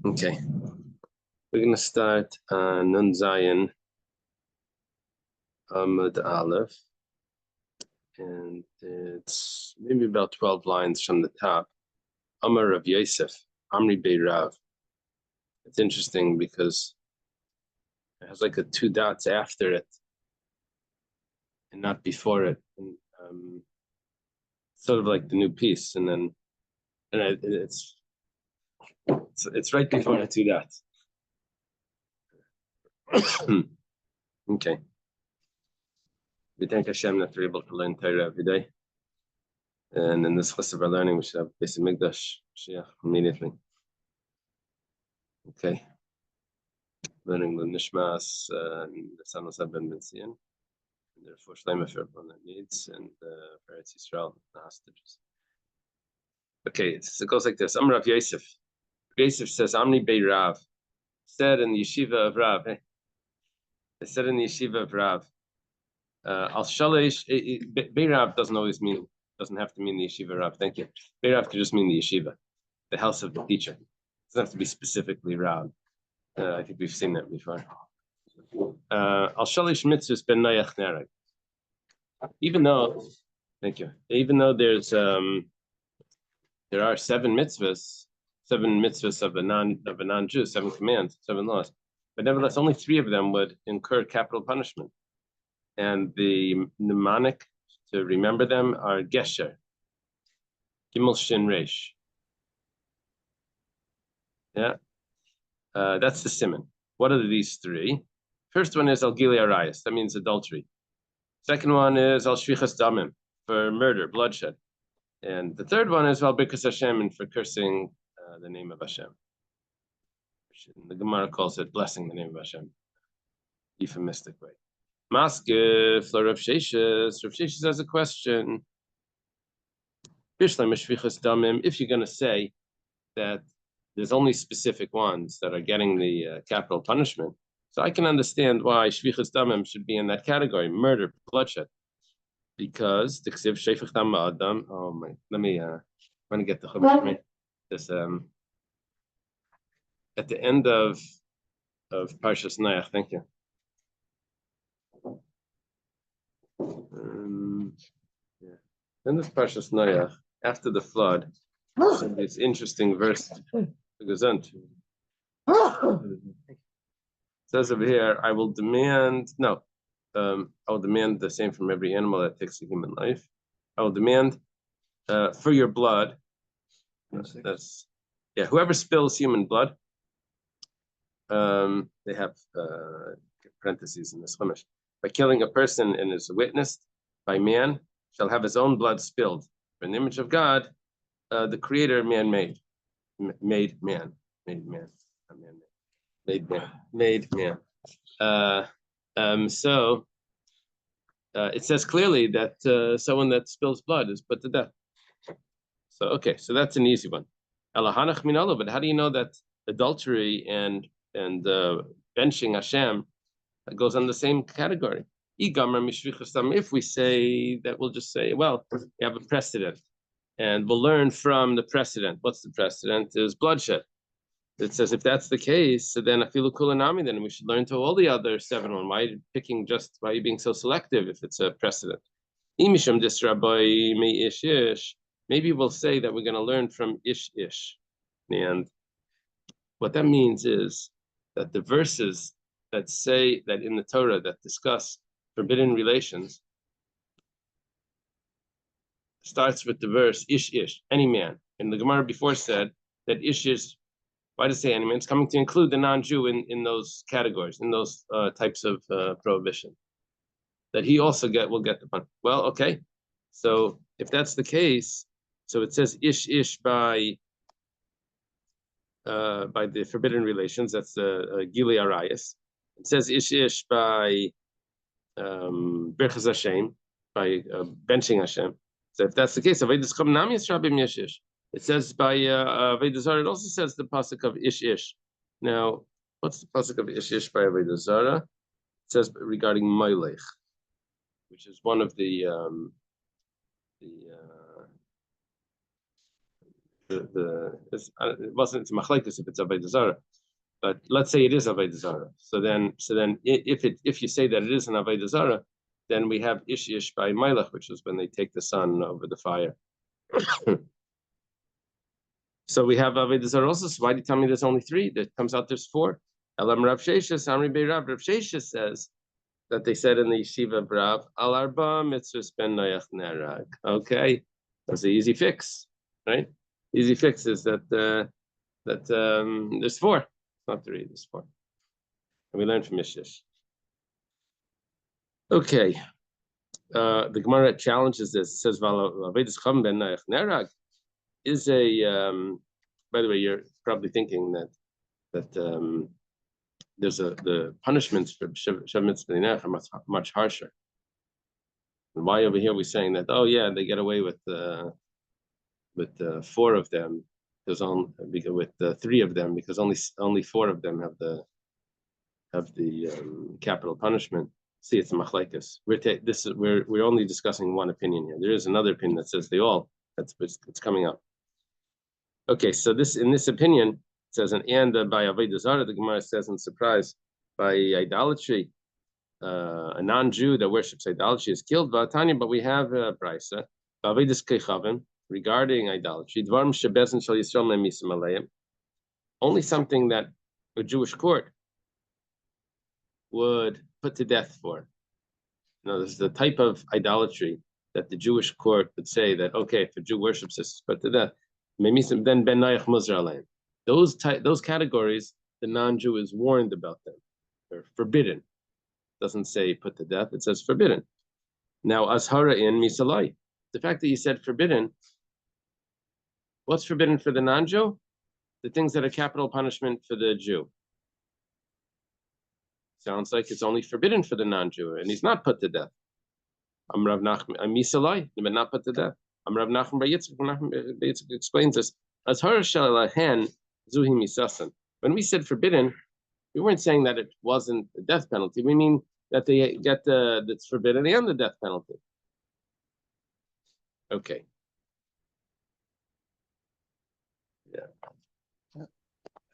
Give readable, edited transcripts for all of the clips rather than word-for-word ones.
Okay, we're going to start Nun Zayin Amud Aleph, and it's maybe about 12 lines from the top. Amar Rav Yosef, Amri Bei Rav. It's interesting because it has like a two dots after it and not before it, and sort of like the new piece, and then it's right before the two dots. Okay. We thank Hashem that we're able to learn Torah every day. And in this chus of our learning, we should have basic Mikdash Mashiach immediately. Okay. Learning the Nishmas, and the Sanos have been seen. And therefore, Shlema for everyone that needs, and for Eretz Yisrael, the hostages. Okay, so it goes like this. Amar Rav Yosef. Yosef says, Amni Bei Rav. Said in the yeshiva of Rav. It said in the yeshiva of Rav. Al Shalish, Bei Rav doesn't have to mean the yeshiva Rav. Thank you. Bei Rav could just mean the yeshiva, the house of the teacher. It doesn't have to be specifically Rav. I think we've seen that before. Al Shalish mitzvahs ben Noach nereg. Even though there are seven mitzvahs of a non-Jew, 7 commands, 7 laws, but nevertheless, only 3 of them would incur capital punishment, and the mnemonic to remember them are Gesher, Gimel Shin Resh. Yeah, that's the siman. What are these 3? First one is Al Gili Arayas, that means adultery. Second one is Al Shvichas Damim, for murder, bloodshed. And the third one is Al Birkas Hashem, and for cursing the name of Hashem. The Gemara calls it blessing the name of Hashem, euphemistic way. Maske for Rav Sheshes. Rav Sheshes has a question. If you're going to say that there's only specific ones that are getting the capital punishment, so I can understand why Shvichas Damim should be in that category, murder, bloodshed. Because the Ksiv Shefich Dam Adam. Oh my! Let me get the Chumash. This at the end of Parshas Noach. Thank you. Yeah. Then this Parshas Noach, after the flood, this interesting verse. It says over here, I will demand the same from every animal that takes a human life. I will demand for your blood. Whoever spills human blood, they have parentheses in this Chumash. By killing a person and is witnessed by man, shall have his own blood spilled. For in the image of God, the Creator, made man. So it says clearly that someone that spills blood is put to death. So okay, so that's an easy one. But how do you know that adultery and benching Hashem goes on the same category? If we say that, we'll just say, well, we have a precedent, and we'll learn from the precedent. What's the precedent? Is bloodshed. It says if that's the case, so then afilu kulanami, then we should learn to all the other 7. Why are you being so selective if it's a precedent? Maybe we'll say that we're going to learn from ish. And what that means is that the verses that say that in the Torah that discuss forbidden relations starts with the verse ish, any man. And the Gemara before said that ish. Why does it say any man? It's coming to include the non-Jew in those categories, in those types of prohibition. That he also will get the punishment. Well, okay. So if that's the case, so it says ish by the forbidden relations. That's Gili Arayas. It says ish by Birchas Hashem, by benching Hashem. So if that's the case, it says by Avodah Zarah. It also says the pasuk of ish. Now, what's the pasuk of ish by Avodah Zarah? It says regarding Molech, which is one of the it wasn't it's machlekes if it's avodah zarah, but let's say it is avodah zarah. So then if you say that it is an avodah zarah, then we have ish by Mailach, which is when they take the sun over the fire. So we have avodah zarah also. So why do you tell me there's only three? That comes out there's four. Elam Rav Sheshes, Amri Bei Rav. Rav Sheshes says that they said in the yeshiva of Rav, Al Arba Mitzvahs Ben Noach Nerag. Okay, that's an easy fix, right? Easy fix is that there's four, not three, there's four. And we learned from Mishish. Okay, the Gemara challenges this. It says, V'avedis Cham Ben Noach Nerag is a. By the way, you're probably thinking that there's the punishments for Shav Mitzvah Nerag are much harsher. And why over here we're saying that? Oh yeah, they get away with four of them. There's only with three of them because only four of them have the capital punishment. See, it's a machlekes. We're only discussing one opinion here. There is another opinion that says they all. It's coming up. Okay, so in this opinion it says by avodah zarah, the Gemara says in surprise by idolatry, a non-Jew that worships idolatry is killed. But we have a brisa avodas kechavim regarding idolatry. Only something that a Jewish court would put to death for. This is the type of idolatry that the Jewish court would say that, okay, if a Jew worships this, it's put to death. Then ben nayach muzar alayim. Those categories, the non-Jew is warned about them. They're forbidden. It doesn't say put to death, it says forbidden. Now, ashara in misalai. The fact that you said forbidden, what's forbidden for the non-Jew? The things that are capital punishment for the Jew. Sounds like it's only forbidden for the non-Jew, and he's not put to death. I'm Rav Nachman, I'm misalai, but not put to death. I'm Rav Nachman Bar Yitzchak explains this. Ashara shalahen zuhi misasan. When we said forbidden, we weren't saying that it wasn't a death penalty. We mean that they get that's forbidden and the death penalty. Okay. Yeah.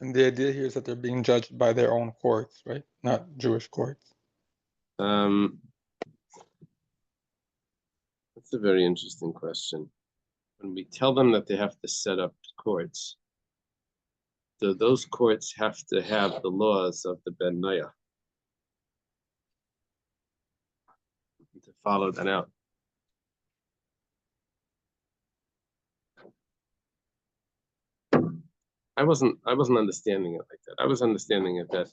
And the idea here is that they're being judged by their own courts, right? Not Jewish courts. That's a very interesting question. When we tell them that they have to set up courts, do those courts have to have the laws of the Ben Noach to follow that out? I wasn't understanding it like that. I was understanding it that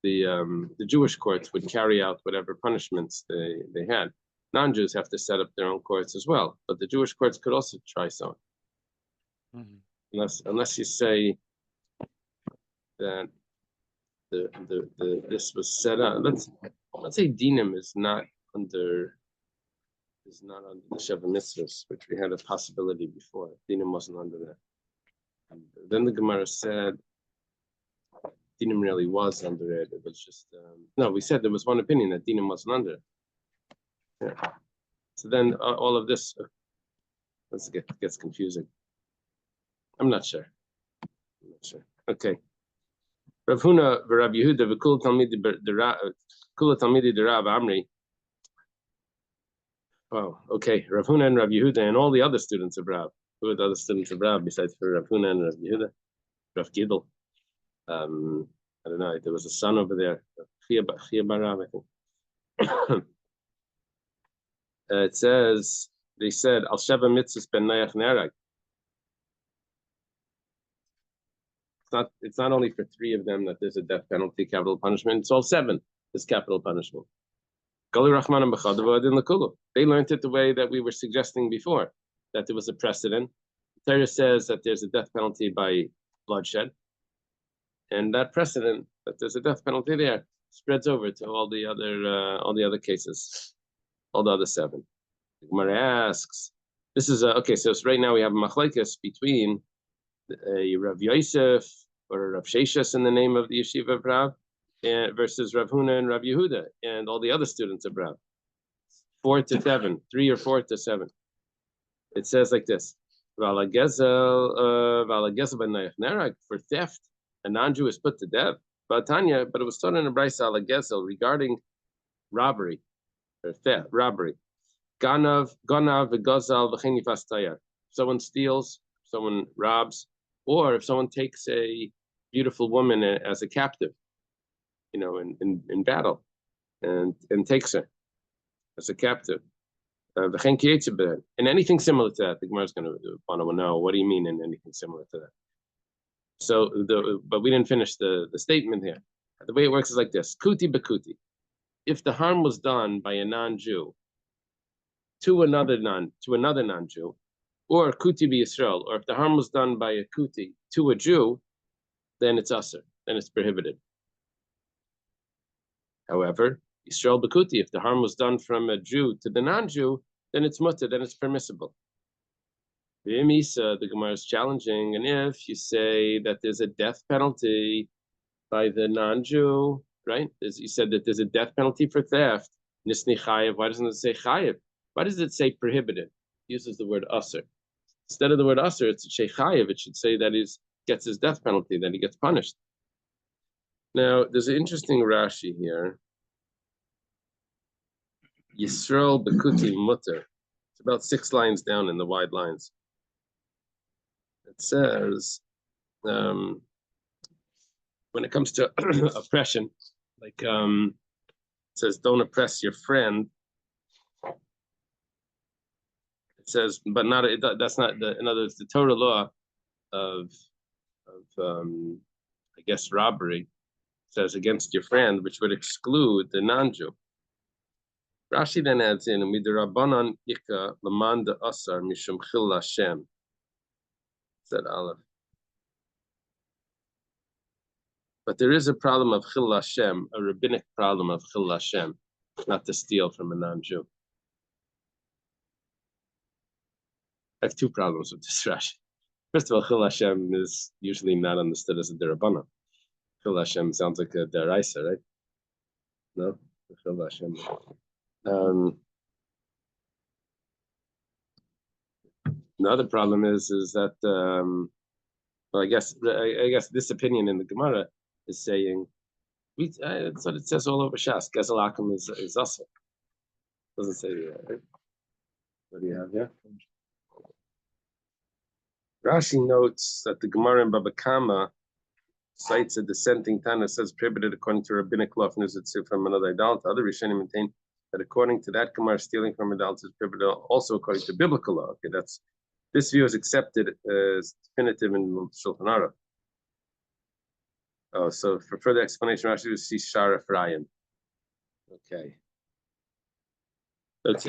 the Jewish courts would carry out whatever punishments they had. Non-Jews have to set up their own courts as well, but the Jewish courts could also try so. Unless you say that this was set up. Let's say dinim is not under the Sheva Mitzvahs, which we had a possibility before. Dinim wasn't under that. And then the Gemara said dinim really was under it. It was just no. We said there was one opinion that dinim wasn't under it. Yeah. So then all of this gets confusing. I'm not sure. Okay. Rav Huna v'Rav Yehuda v'kul talmidi d'Rav Amri. Oh, okay. Rav Huna and Rav Yehuda and all the other students of Rav. Who are the other students of Rav besides for Rav Huna and Rav Yehuda? Rav Gidel. I don't know. There was a son over there. Chia Barav, I think. It says they said Al Sheva Mitzvahs Ben Noach Nerag. It's not only for three of them that there's a death penalty, capital punishment. It's all seven. There's capital punishment. They learned it the way that we were suggesting before, that there was a precedent. The Torah says that there's a death penalty by bloodshed, and that precedent that there's a death penalty there spreads over to all the other cases, all the other seven. The Gemara asks, this is okay. So right now we have a machlekes between Rav Yosef or Rav Sheshes in the name of the yeshiva of Rav, versus Rav Huna and Rav Yehuda and all the other students of Rav. 4 to 7, 3 or 4 to 7. It says like this: For theft, a non-Jew is put to death. But it was taught in a brayso ala gezel regarding robbery or theft, robbery. Ganav v'gazal v'chein nifas tayar. Someone steals, someone robs, or if someone takes a beautiful woman as a captive, in battle, and takes her as a captive. And anything similar to that, the Gemara is going to want to know, what do you mean in anything similar to that? So, but we didn't finish the statement here. The way it works is like this: kuti b'kuti. If the harm was done by a non-Jew to another non-Jew, or kuti b'Yisrael, or if the harm was done by a kuti to a Jew, then it's usher, then it's prohibited. However, Yisrael b'kuti, if the harm was done from a Jew to the non-Jew, then it's mutter, then it's permissible. The Gemara is challenging, and if you say that there's a death penalty by the non-Jew, right? You said that there's a death penalty for theft. Nisni chayev. Why doesn't it say chayev? Why does it say prohibited? It uses the word usher. Instead of the word usher, it's a chayev. It should say that he gets his death penalty, that he gets punished. Now, there's an interesting Rashi here. Yisrael b'kuti mutter. It's about 6 lines down in the wide lines. It says, when it comes to oppression, like it says, don't oppress your friend. It says, but not that's not the. In other words, the Torah law of I guess robbery says against your friend, which would exclude the non-Jew. Rashi then adds in, "Midrabanan ika lamanda asar mishum chil Hashem." Said Aleph. But there is a problem of chil Hashem, a rabbinic problem of chil Hashem, not to steal from a non-Jew. I have 2 problems with this Rashi. First of all, chil Hashem is usually not understood as a derabbanan. Chil Hashem sounds like a deraisa, right? No, chil Hashem. Another problem is that well, I guess this opinion in the Gemara is saying that's what it says all over Shas. Gezel Akum is also doesn't say right? What do you have here? Rashi notes that the Gemara in Baba Kama cites a dissenting Tana, says prohibited according to rabbinic law from another idolater. Other Rishonim maintain that according to that Gemara, stealing from idolaters is prohibited also according to biblical law. Okay, this view is accepted as definitive in Shulchan Aruch. Oh, so for further explanation, Rashi will see Sharaf Ryan. Okay. Let's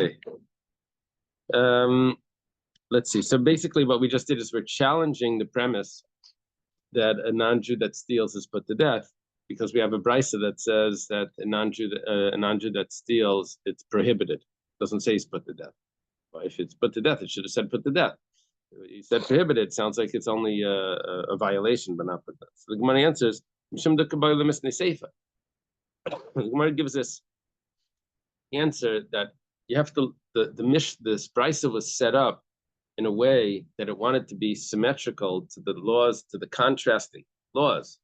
see. So basically, what we just did is we're challenging the premise that a non-Jew that steals is put to death, because we have a brisa that says that a non-Jew that steals, it's prohibited. It doesn't say he's put to death. Well, if it's put to death, it should have said put to death. He said prohibited. It sounds like it's only a violation, but not put to death. So the Gemara answers, the Gemara gives this answer that you have to, this brisa was set up in a way that it wanted to be symmetrical to the laws, to the contrasting laws.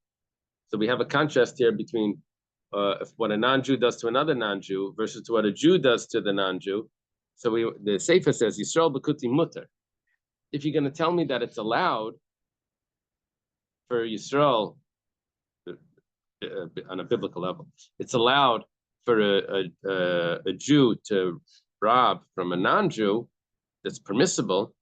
So we have a contrast here between what a non-Jew does to another non-Jew versus to what a Jew does to the non-Jew. So the Sefer says, Yisrael b'kuti mutter. If you're going to tell me that it's allowed for Yisrael, on a biblical level, it's allowed for a Jew to rob from a non-Jew, that's permissible.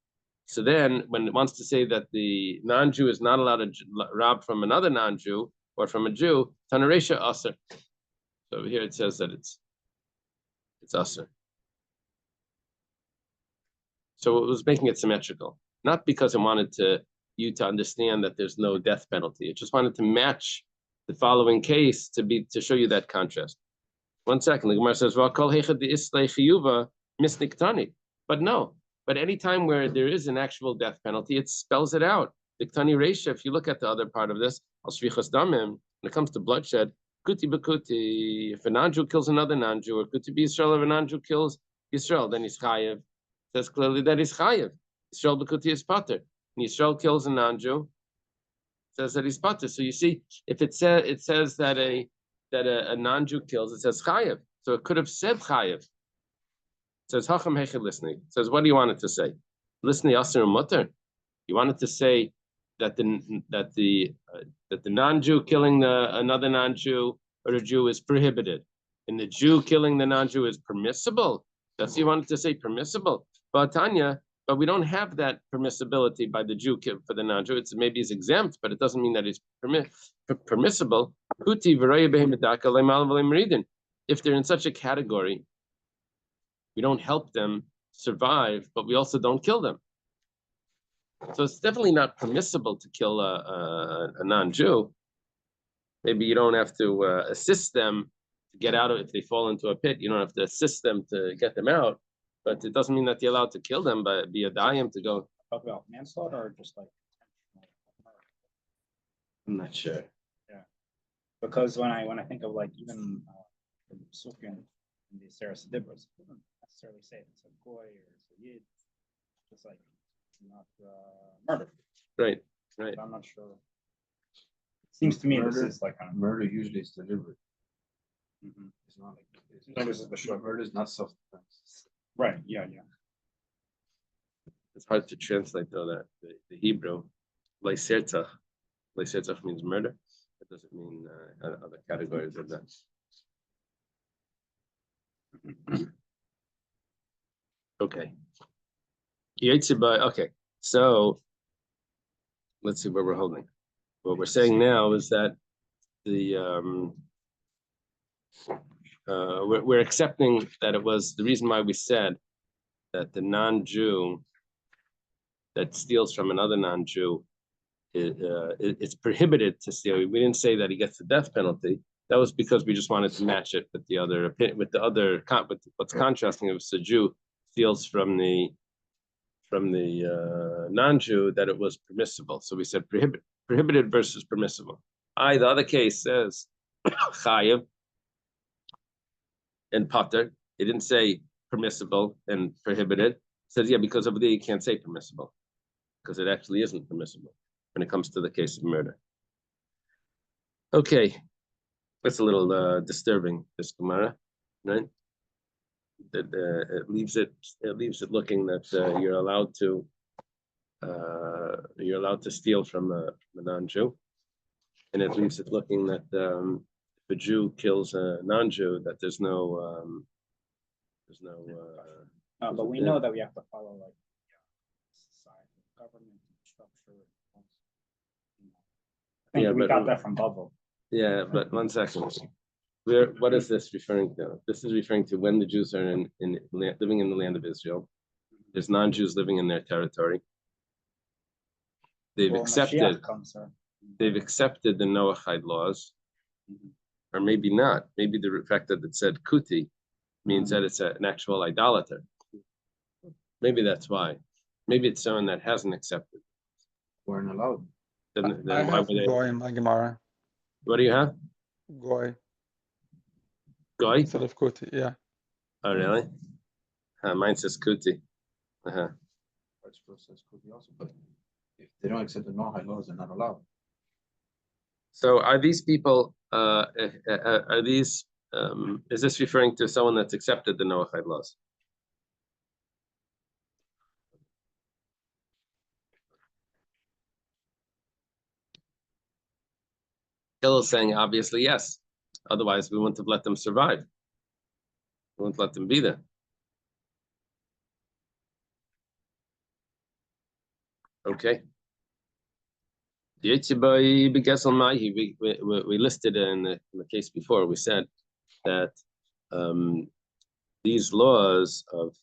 So then when it wants to say that the non-Jew is not allowed to rob from another non-Jew or from a Jew, Tanaresha Aser. So over here it says that it's Aser. So it was making it symmetrical, not because it wanted you to understand that there's no death penalty. It just wanted to match the following case to show you that contrast. 1 second, the Gemara says, but no. But any time where there is an actual death penalty, it spells it out. Diktani Reisha, if you look at the other part of this, al shvichas damim, when it comes to bloodshed, kuti b'kuti, if a non-Jew kills another non-Jew, or kuti b'Yisrael, if a non-Jew kills Yisrael, then he's chayev. It says clearly that he's chayev. Yisrael b'kuti is pater. And Yisrael kills a non-Jew, says that he's pater. So you see, if it says that a non-Jew kills, it says chayev. So it could have said chayev. It says hacham hechid listening. It says, what do you want it to say? Listening aser mutter. You want it to say that the non-Jew killing another non-Jew or a Jew is prohibited, and the Jew killing the non-Jew is permissible. That's what you wanted to say, permissible. But Tanya, but we don't have that permissibility by the Jew for the non-Jew. It's maybe he's exempt, but it doesn't mean that it's permissible. If they're in such a category, we don't help them survive, but we also don't kill them. So it's definitely not permissible to kill a non-Jew. Maybe you don't have to assist them to get out of it. If they fall into a pit, you don't have to assist them to get them out. But it doesn't mean that you're allowed to kill them, but be a dayim to go. Talk about manslaughter or just like I'm not sure. Yeah, because when I think of like even Sufyan in the Sarah Sidibras, it doesn't necessarily say if it's a goy or it's a yid, just like not murder. Right. But I'm not sure. It seems to me murder, this is like kind of murder usually is deliberate. Mm-hmm. It's not like this is the short murder is not self-defense. Right. Yeah. It's hard to translate though, that the Hebrew, leisertzach. Leisertzach means murder. It doesn't mean other categories of that. Okay. Okay, so let's see where we're holding. What we're saying now is that we're accepting that it was the reason why we said that the non-Jew that steals from another non-Jew, it's prohibited to steal. We didn't say that he gets the death penalty. That was because we just wanted to match it with the other, with what's contrasting. If it's a Jew steals from the non-Jew, that it was permissible. So we said prohibited versus permissible. The other case says chayev and pater. It didn't say permissible and prohibited. It says, yeah, because of you can't say permissible, because it actually isn't permissible when it comes to the case of murder. Okay, that's a little disturbing, this Gemara, right? That it leaves it looking that you're allowed to steal from a non-Jew, and it leaves it looking that if a Jew kills a non-Jew, that there's no but we know that we have to follow like society, government structure. I think we got that from Bubble. Yeah, but 1 second. What is this referring to? This is referring to when the Jews are living in the land of Israel. There's non-Jews living in their territory. They've accepted the Noahide laws, or maybe not. Maybe the fact that it said kuti means that it's an actual idolater. Maybe that's why. Maybe it's someone that hasn't accepted. Weren't allowed. Then I why have would they? goy in my Gemara. What do you have? Goy Goy? instead of kuti. Yeah. Oh, really? Mine says kuti. Says could be also, but if they don't accept the Noahide laws, they're not allowed. So are these people? Are these? Is this referring to someone that's accepted the Noahide laws? Hill is saying obviously yes. Otherwise, we wouldn't have let them survive. We wouldn't let them be there. Okay. We listed in the case before. We said that these laws of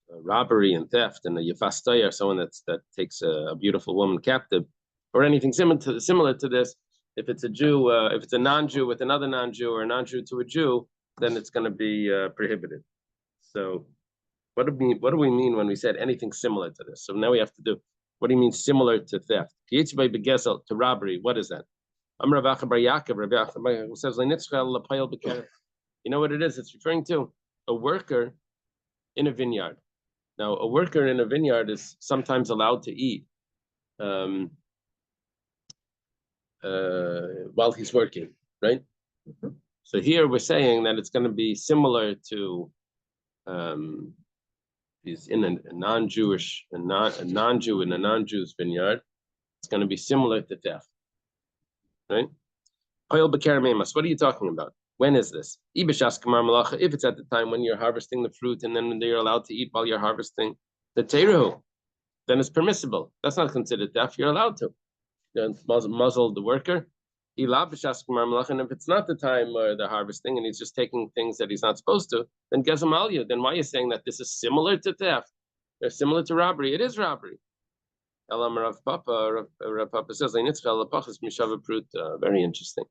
robbery and theft and a yafastay, or someone that takes a beautiful woman captive, or anything similar to this. If it's a Jew, if it's a non-Jew with another non-Jew, or a non-Jew to a Jew, then it's going to be prohibited. So, what do we mean when we said anything similar to this? So now we have to do. What do you mean similar to theft? To robbery. What is that? Says, you know what it is? It's referring to a worker in a vineyard. Now, a worker in a vineyard is sometimes allowed to eat while he's working, right? So here we're saying that it's going to be similar to he's in a non-Jewish, a non-Jew in a non-Jew's vineyard. It's going to be similar to theft, right? What are you talking about? When is this? If it's at the time when you're harvesting the fruit and then you're allowed to eat while you're harvesting the teru, then it's permissible. That's not considered theft. You're allowed to. Then muzzle the worker. And if it's not the time where they're harvesting and he's just taking things that he's not supposed to, then gezem alyu. Then why are you saying that this is similar to theft? They're similar to robbery. It is robbery. Rav Papa says, very interesting.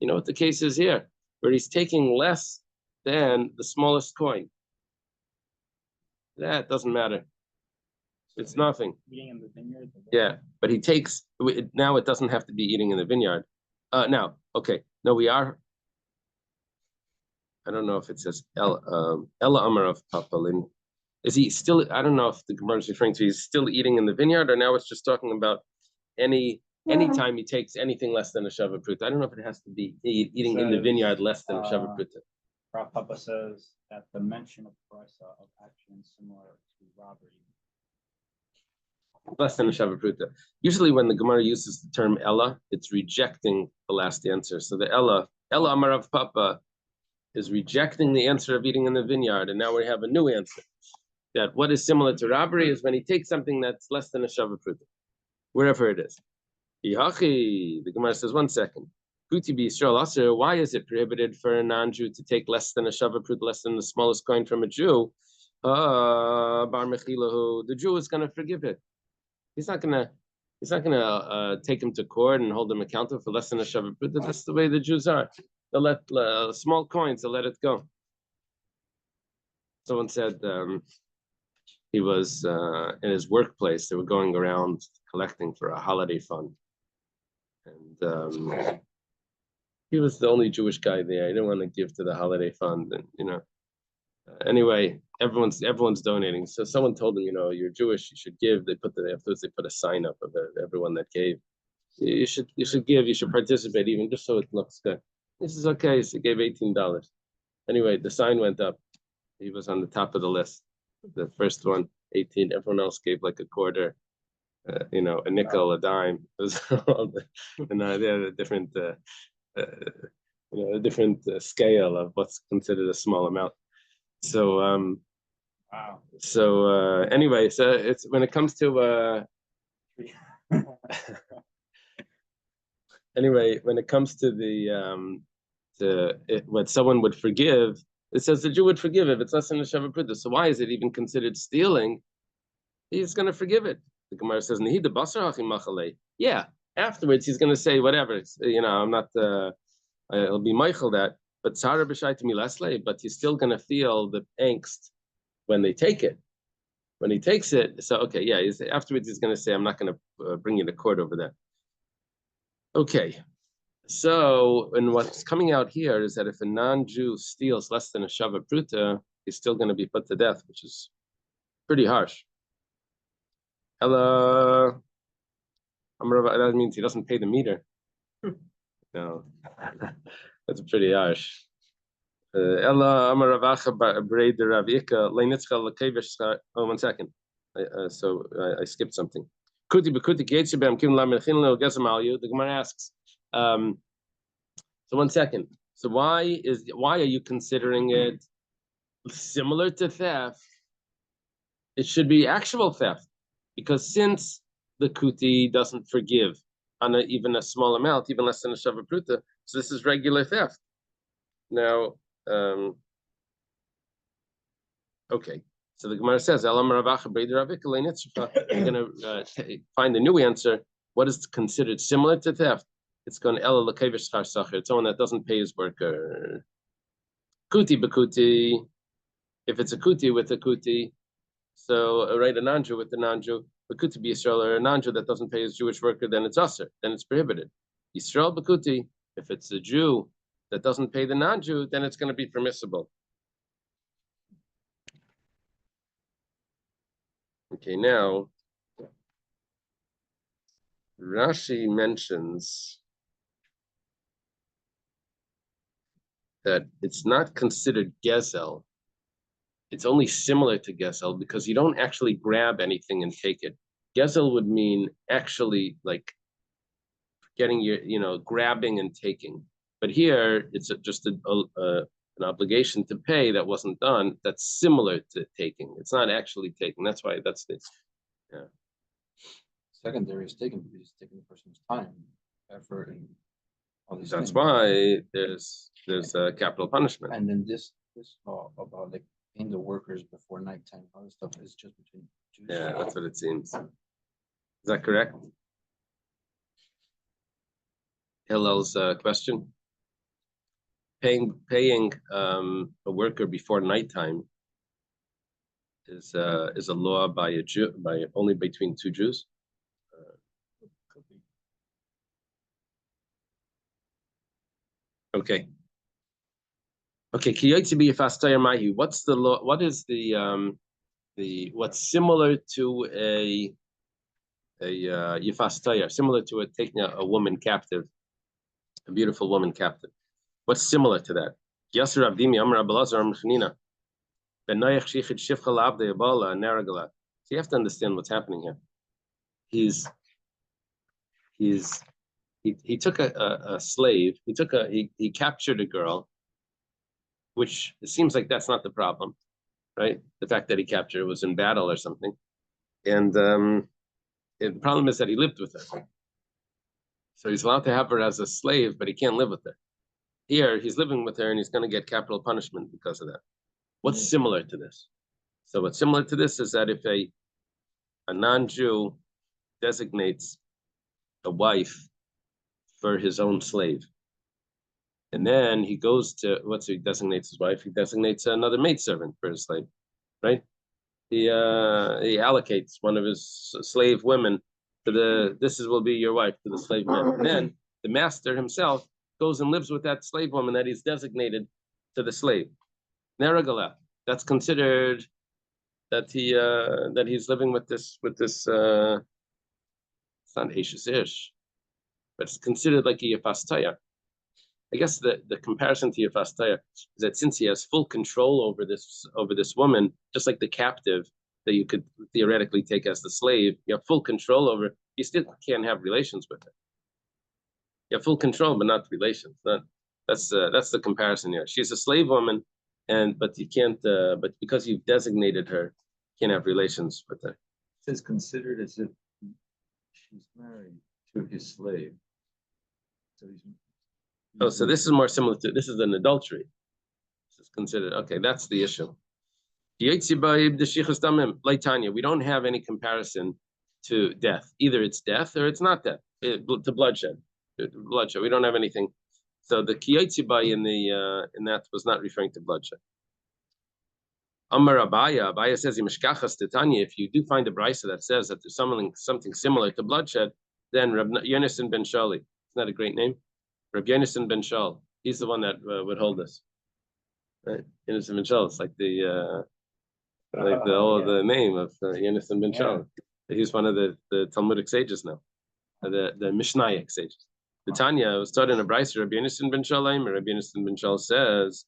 You know what the case is here, where he's taking less than the smallest coin. That doesn't matter. It's nothing. Eating in the vineyard. Yeah, but he takes, now it doesn't have to be eating in the vineyard. Now, okay, no, we are, I don't know if it says Ella Amar of Papalin. Is he still, I don't know if the Gemara is referring to, he's still eating in the vineyard, or now it's just talking about anytime he takes anything less than a Shava Pruta. I don't know if it has to be eating in the vineyard less than a Shava Pruta. Rav Papa says that the mention of price of action is similar to robbery. Less than a Shava Pruta. Usually when the Gemara uses the term Ella, it's rejecting the last answer. So the Ella Amar of Papa is rejecting the answer of eating in the vineyard, and now we have a new answer. That what is similar to robbery is when he takes something that's less than a Shava Pruta, wherever it is. The Gemara says, 1 second. Why is it prohibited for a non-Jew to take less than a Shava Pruta, less than the smallest coin from a Jew? The Jew is going to forgive it. He's not gonna take him to court and hold him accountable for less than a Shava Pruta. That's the way the Jews are. They'll let small coins, they'll let it go. Someone said he was in his workplace, they were going around collecting for a holiday fund. And he was the only Jewish guy there. He didn't want to give to the holiday fund, and anyway, everyone's donating. So someone told him, you're Jewish, you should give. Afterwards they put a sign up of everyone that gave. You should give. You should participate, even just so it looks good. This is okay. So he gave $18. Anyway, the sign went up. He was on the top of the list. The first one, 18. Everyone else gave like a quarter. A nickel, a dime. It was all they had a different, a different scale of what's considered a small amount. So, Wow. So anyway, so it's when it comes to anyway, when it comes to what someone would forgive, it says the Jew would forgive if it's less than a Shava Pruta. So why is it even considered stealing? He's going to forgive it. The Gemara says, "Nehida basar hachim machale." Yeah, afterwards he's going to say whatever. It's, I'm not. I'll be Michael that, but tzara b'shai to me lesle. But he's still going to feel the angst when they take it. When he takes it, so okay, yeah. Afterwards he's going to say, "I'm not going to bring you to court over that." Okay. So, and what's coming out here is that if a non-Jew steals less than a Shava Pruta, he's still going to be put to death, which is pretty harsh. Ella, that means he doesn't pay the meter. No, that's pretty harsh. Ella, oh, 1 second. So I skipped something. The Gemara asks. So 1 second. So why are you considering it similar to theft? It should be actual theft, because since the kuti doesn't forgive on even a small amount, even less than a Shava Pruta, so this is regular theft. Now, okay. So the Gemara says, "You're going to find a new answer. What is considered similar to theft? It's going Ella l'kevish schar sacher. It's someone that doesn't pay his worker. Kuti b'kuti. If it's a kuti with a kuti, so a non-Jew with a non-Jew, b'kuti b'Yisrael, or a non-Jew that doesn't pay his Jewish worker, then it's aser. Then it's prohibited. Yisrael b'kuti. If it's a Jew that doesn't pay the non-Jew, then it's going to be permissible. Okay, now Rashi mentions that it's not considered gezel. It's only similar to gezel because you don't actually grab anything and take it. Gezel would mean actually like getting your, grabbing and taking. But here it's just an obligation to pay that wasn't done. That's similar to taking. It's not actually taking. That's why that's the. Yeah. Secondary is taken because it's taking the person's time, effort, and all these That's things. why there's a capital punishment. And then this law about like paying the workers before nighttime, all this stuff is just between Jews. Yeah, that's what it seems. Is that correct? Hillel's question. Paying a worker before nighttime is a law by a Jew, by only between two Jews. Okay. Okay. What's the law? What is the what's similar to a yifastaya, similar to taking a woman captive, a beautiful woman captive? What's similar to that? So you have to understand what's happening here. He took a slave. He captured a girl, which it seems like that's not the problem, right? The fact that he captured her was in battle or something, and the problem is that he lived with her. So he's allowed to have her as a slave, but he can't live with her. Here, he's living with her, and he's going to get capital punishment because of that. What's similar to this? So what's similar to this is that if a non-Jew designates a wife for his own slave, and then he goes to he designates his wife. He designates another maidservant for his slave, right? He allocates one of his slave women to will be your wife to the slave man. And then the master himself goes and lives with that slave woman that he's designated to the slave. Neragala, that's considered that he's living with this it's not Ashes Ish, but it's considered like a Yafastaya. I guess the comparison to Yafastaya is that since he has full control over this woman, just like the captive that you could theoretically take as the slave, you have full control over, you still can't have relations with her. You have full control, but not relations. That's the comparison here. She's a slave woman, but you can't. But because you've designated her, you can't have relations with her. It says considered as if she's married to his slave. So this is more similar to this is an adultery. This is considered okay. That's the issue. We don't have any comparison to death. Either it's death or it's not death. To bloodshed. Bloodshed. We don't have anything. So the kiyotzibai in that was not referring to bloodshed. Amar Abaya says if you do find a brisa that says that there's something similar to bloodshed, then Rabbi Yonasan ben Shali. Isn't that a great name? Rabbi Yonasan ben Shal. He's the one that would hold us. Right? Yonasan ben Shal. It's like the name of Yonasan ben Shal. He's one of the Talmudic sages now, the Mishnaic sages. The Tanya was taught in a brisa. Rabbi Yonasan ben Shal. Rabbi Yonasan ben Shal says,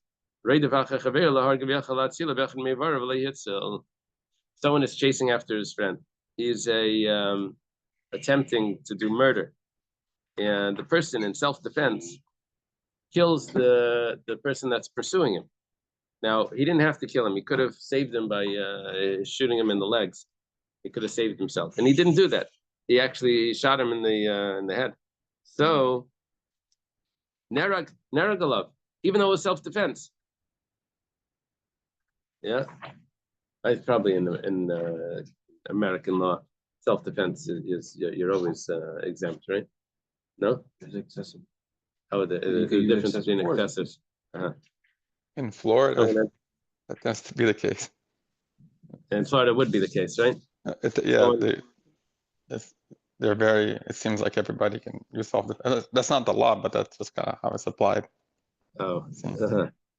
someone is chasing after his friend. He's attempting to do murder, and the person in self-defense kills the person that's pursuing him. Now he didn't have to kill him; he could have saved him by shooting him in the legs. He could have saved himself, and he didn't do that. He actually shot him in the head. So Neragalav, even though it was self-defense. Yeah, it's probably in American law, self-defense is you're always exempt, right? No, It's excessive. Oh, the difference between excessive. In Florida, that tends to be the case. In Florida, would be the case, right? They're very. It seems like everybody can use self-defense. That's not the law, but that's just kind of how it's applied. Oh,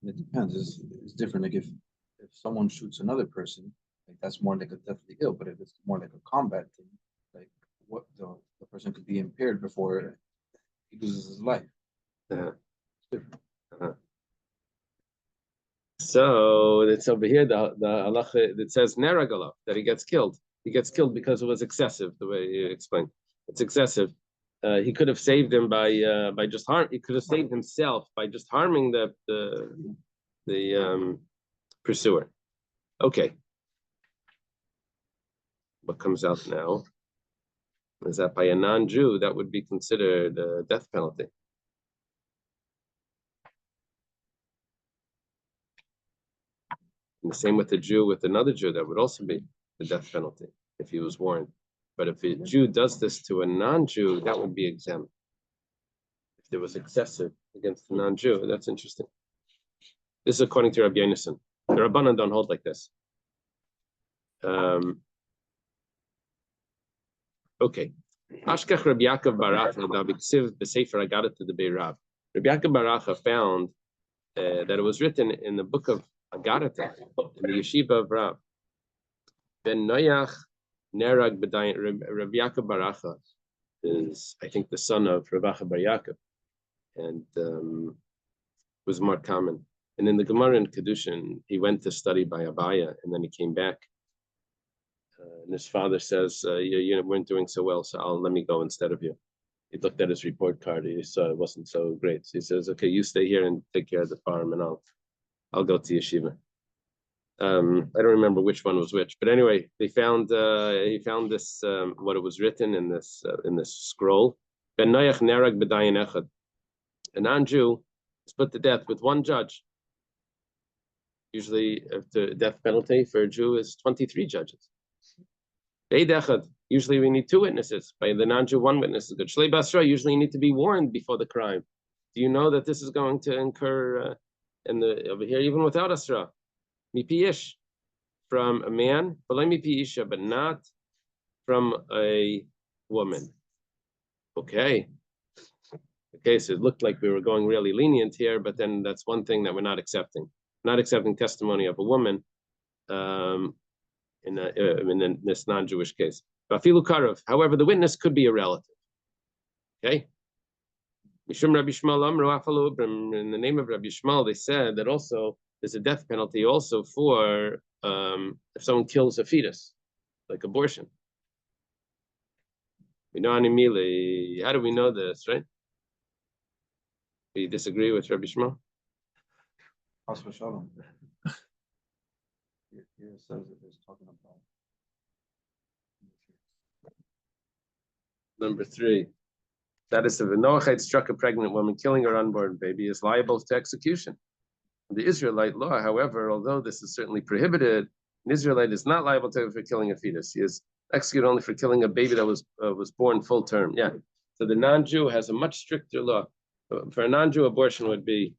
It depends. It's different. Like if someone shoots another person like that's more like a deathly ill. But if it's more like a combat thing, like what the person could be impaired before he loses his life. Uh-huh. It's different. So it's over here the halacha that says neragala, that he gets killed. He gets killed because it was excessive. The way you explained, it's excessive. He could have saved him by just harm. He could have saved himself by just harming the pursuer. Okay. What comes out now is that by a non-Jew that would be considered a death penalty. And the same with the Jew with another Jew, that would also be the death penalty if he was warned. But if a Jew does this to a non-Jew, that would be exempt. If there was excessive against the non-Jew, that's interesting. This is according to Rabbi Yonasan. The Rabbanan don't hold like this. Okay. Ashkach Rabbi Yaakov Baracha Daviksiv b'Sefer Agadah to the Beirav. Rabbi Yaakov Baracha found that it was written in the book of Agadah, in the yeshiva of Rav. Ben Noyach Nerag B'Dayin. Rabbi Yaakov Baracha is, I think, the son of Rav Acha Bar Yaakov, and was more common. And in the Gemara in Kedushin, he went to study by Abaya, and then he came back. And his father says, you weren't doing so well, so let me go instead of you. He looked at his report card. He saw it wasn't so great. So he says, okay, you stay here and take care of the farm, and I'll go to yeshiva. I don't remember which one was which, but anyway, he found this what it was written in this scroll. Ben Noach Nerag B'Dayin Echad. A non-Jew is put to death with one judge. Usually, the death penalty for a Jew is 23 judges. Beid Echad. Usually, we need 2 witnesses. By the non-Jew, 1 witness is good. Shlei Basra. Usually, you need to be warned before the crime. Do you know that this is going to incur over here, even without Asra? Mipiyish, from a man, but not from a woman. Okay, so it looked like we were going really lenient here, but then that's one thing that we're not accepting. Not accepting testimony of a woman in this non-Jewish case. Bafilu Karav. However, the witness could be a relative. Okay. Mishum Rabbi Shmuel Amru Afalu. In the name of Rabbi Shmuel, they said that also there's a death penalty also for if someone kills a fetus, like abortion. We know Animili. How do we know this, right? Do you disagree with Rabbi Shmuel? Here it says that it's talking about. Number 3. That is, if a Noachite struck a pregnant woman, killing her unborn baby is liable to execution. The Israelite law, however, although this is certainly prohibited, an Israelite is not liable for killing a fetus. He is executed only for killing a baby that was born full term. Yeah. So the non-Jew has a much stricter law. For a non-Jew, abortion would be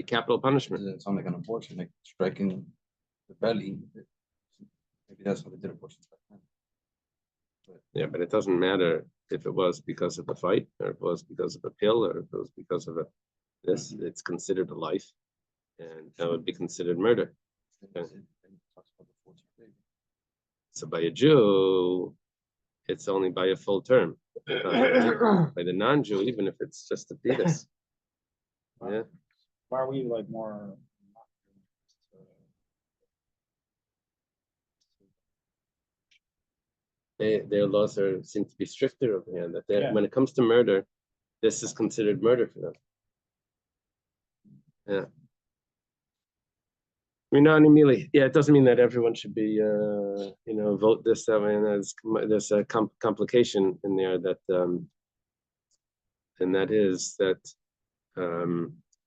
capital punishment. It's not like an abortion, like striking the belly. Maybe that's how they did abortions back then. Yeah, but it doesn't matter if it was because of a fight, or if it was because of a pill, or if it was because of this. It's considered a life, and that would be considered murder. Okay. So by a Jew, it's only by a full term. By the non-Jew, even if it's just a fetus. Yeah. Why are we like more? Their laws seem to be stricter over here. That when it comes to murder, this is considered murder for them. Yeah. Yeah, it doesn't mean that everyone should be, vote this, that way. And there's a complication in there that, and that is that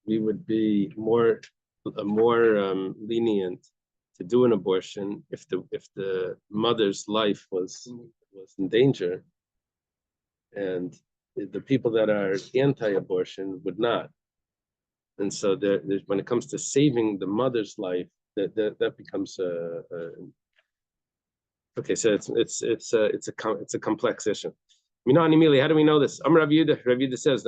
we would be more lenient to do an abortion if the mother's life was in danger, and the people that are anti-abortion would not. And so when it comes to saving the mother's life, that becomes okay. So it's a complex issue. How do we know this? Rav Yehuda says,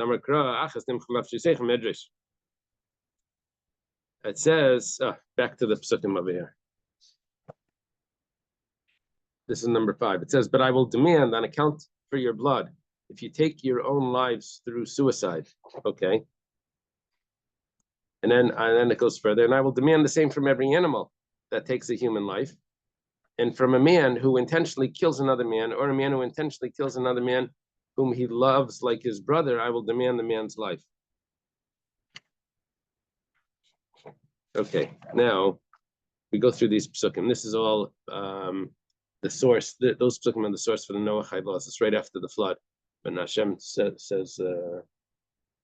it says, back to the psukim over here. This is number 5. It says, but I will demand on account for your blood, if you take your own lives through suicide, okay? And then it goes further, and I will demand the same from every animal that takes a human life, and from a man who intentionally kills another man, or a man who intentionally kills another man whom he loves like his brother, I will demand the man's life. Okay, now we go through these psukim. This is all the source. Those psukim are the source for the Noahide laws. It's right after the flood. But Hashem says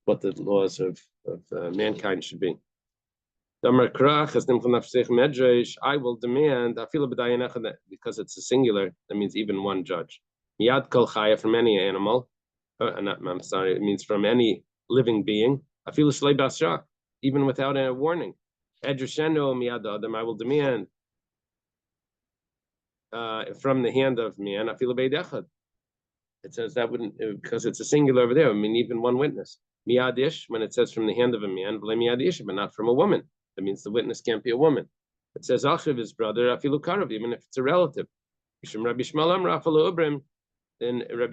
what the laws of mankind should be. I will demand, because it's a singular, that means even one judge. Miyad kol chaya, from any animal. I'm sorry, it means from any living being. Even without a warning. Miyad adam, I will demand from the hand of man. It says that wouldn't, because it's a singular over there. I mean, even one witness. Miyadish, when it says from the hand of a man, but not from a woman. That means the witness can't be a woman. It says achiv, his brother, afilu karav, even if it's a relative. Then Rabbi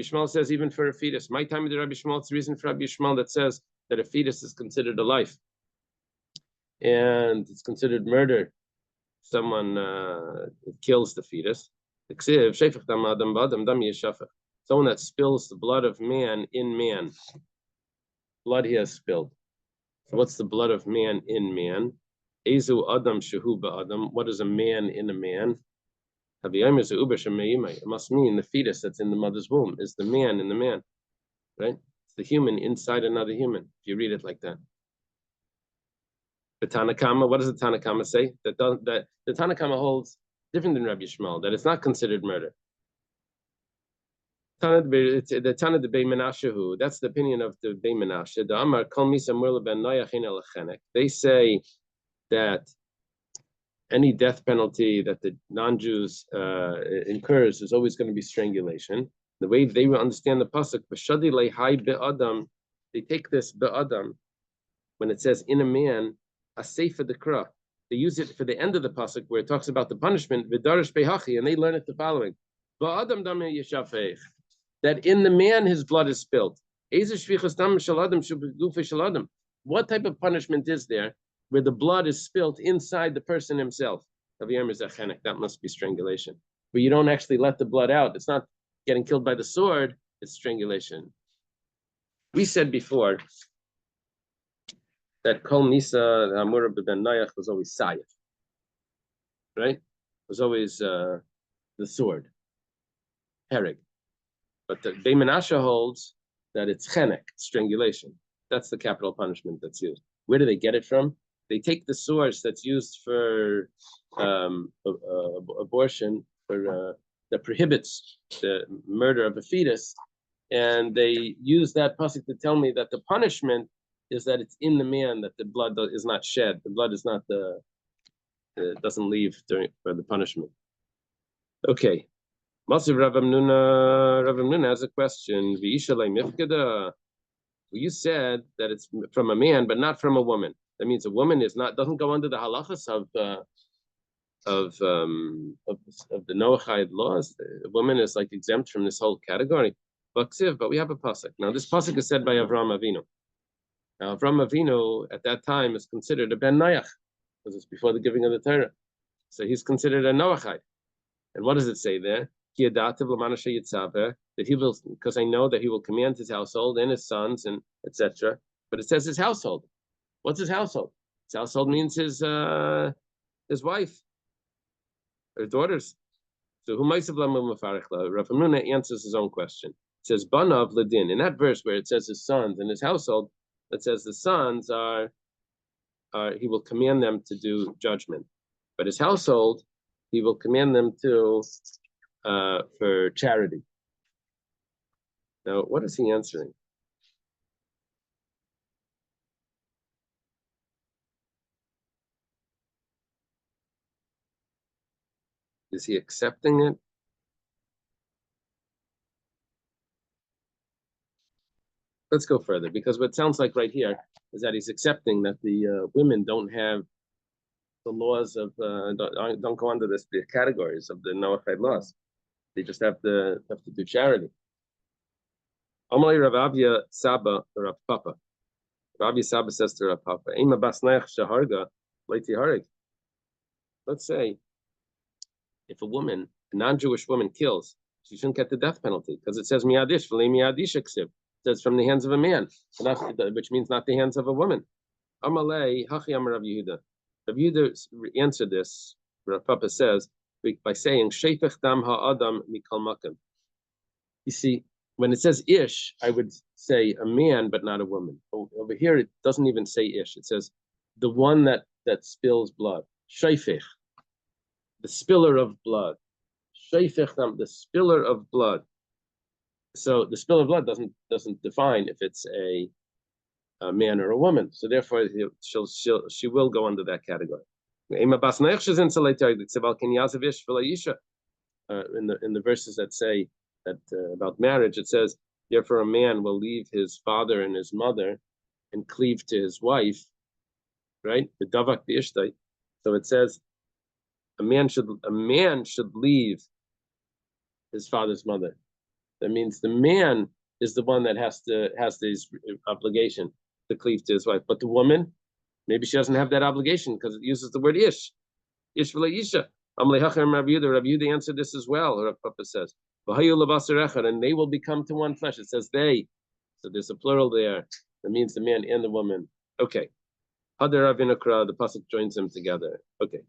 Shmuel says even for a fetus. My time with Rabbi Shmuel, it's the reason for Rabbi Shmuel that says that a fetus is considered a life, and it's considered murder. Someone kills the fetus. Someone that spills the blood of man in man. Blood he has spilled. So what's the blood of man in man? Ezu adam shehu ba'adam. What is a man in a man? It must mean the fetus that's in the mother's womb is the man in the man, right? It's the human inside another human. If you read it like that. The Tanakama, what does the Tanakama say? That the Tanakama holds different than Rabbi Shmuel, that it's not considered murder. The Tana de Bey Menashehu, that's the opinion of the Bey Menashe. The Amar Kol Misa Murla Ben Noyach Ein Elechenek. They say that any death penalty that the non-Jews incurs is always going to be strangulation. The way they will understand the pasuk, B'shadi lehai be'adam, they take this be'adam, when it says in a man, a sefer dekra. They use it for the end of the pasuk where it talks about the punishment, v'darish behachi, and they learn it the following: Ba'adam dameh yeshafech. That in the man his blood is spilled. What type of punishment is there where the blood is spilled inside the person himself? That must be strangulation. Where you don't actually let the blood out. It's not getting killed by the sword, it's strangulation. We said before that Kol Nisa Amur ben Nayach was always Sayef. Right? It was always the sword. Hereg. But the Bey Menashe holds that it's chenek, strangulation. That's the capital punishment that's used. Where do they get it from? They take the source that's used for abortion, that prohibits the murder of a fetus, and they use that pasuk to tell me that the punishment is that it's in the man, that the blood is not shed. The blood is not doesn't leave for the punishment. Okay. Masiv Rav Amnuna has a question. You said that it's from a man, but not from a woman. That means a woman doesn't go under the halachas of the Noahide laws. A woman is like exempt from this whole category. But we have a pasuk. Now this pasuk is said by Avram Avinu. Now Avram Avinu at that time is considered a ben Noach, because it's before the giving of the Torah. So he's considered a Noachide. And what does it say there? That he will, because I know that he will command his household and his sons and etc. But it says his household. What's his household? His household means his wife, or daughters. So Rav Amnuna answers his own question. It says Banav Ladin. In that verse where it says his sons and his household, it says the sons are he will command them to do judgment, but his household he will command them to for charity. Now, what is he answering? Is he accepting it? Let's go further, because what it sounds like right here is that he's accepting that the women don't have the laws of don't go under the categories of the Noahide laws. They just have to do charity. Amalei Rav Avia Saba or Rav Papa. Rav Avia Saba says to Rav Papa, "Ema basnaich shaharga leiti harig." Let's say if a non-Jewish woman kills, she shouldn't get the death penalty because it says miyadish v'lei miyadish aksiv. It says from the hands of a man, which means not the hands of a woman. Amalei hachi amar Rav Yehuda. Rav Yehuda answered this. Rav Papa says by saying sheifech dam ha'adam mikol makom. You see, when it says ish, I would say a man, but not a woman. Over here, it doesn't even say ish. It says the one that spills blood. Sheifech, the spiller of blood. Sheifech dam, the spiller of blood. So the spill of blood doesn't define if it's a man or a woman. So therefore, she will go under that category. In the verses that say that about marriage, it says, therefore a man will leave his father and his mother and cleave to his wife, right? The davak b'ishtai. So it says a man should leave his father's mother. That means the man is the one that has this obligation to cleave to his wife. But the woman, maybe she doesn't have that obligation because it uses the word ish. Ish v'la isha. Rav Yehuda answered this as well. Rav Papa says, and they will become to one flesh. It says they. So there's a plural there. That means the man and the woman. Okay. Hadar Avinakra, the pasuk joins them together. Okay.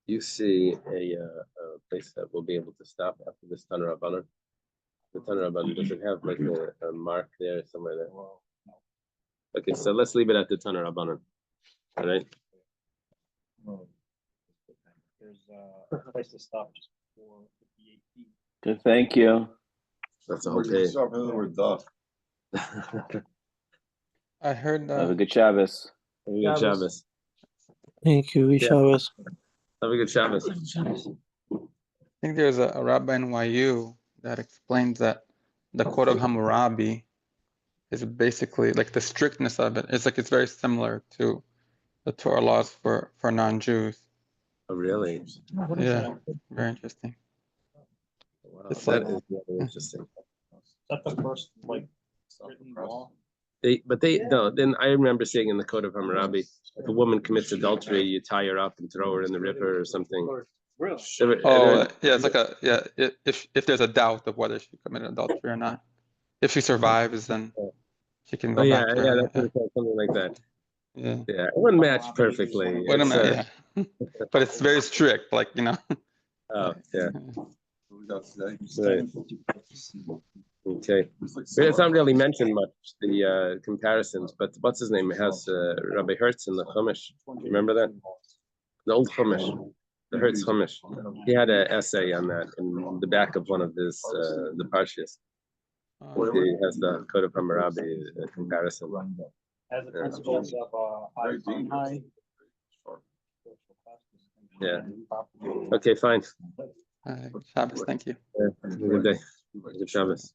You see a place that we'll be able to stop after this Tanur Rabbanan. The Tanur Rabbanan, does it have like a mark there somewhere there? Okay, so let's leave it at the Tanur Rabbanan. All right. There's a place to stop just before 58 feet. Good, thank you. That's the whole page. I heard Have a good Shabbos. Have a good Shabbos. Thank you, Shabbos. Have a good Shabbos. I think there's a rabbi in YU that explains that the Code of Hammurabi is basically like the strictness of it. It's like it's very similar to the Torah laws for non-Jews. Oh, really? Yeah, very interesting. Wow, It's that like- is really interesting. That's the first written law. Then I remember seeing in the Code of Hammurabi, if a woman commits adultery, you tie her up and throw her in the river or something. Really? Oh, yeah, it's like if there's a doubt of whether she committed adultery or not. If she survives, then she can go yeah, back to yeah, her. that's what it says, something like that. Yeah. Yeah, it wouldn't match perfectly. Wait a It's, minute, yeah. But it's very strict, like, you know. Oh, yeah. Right. Okay. It's not really mentioned much, the comparisons, but what's his name? It has Rabbi Hertz in the Chumash. Remember that? The old Chumash, the Hertz Chumash. He had an essay on that in the back of one of his the Parshas. He has the Code of Hammurabi comparison. As the principles of high and high. Yeah. Okay, fine. Shabbos, thank you. Have a good day. Good Shabbos.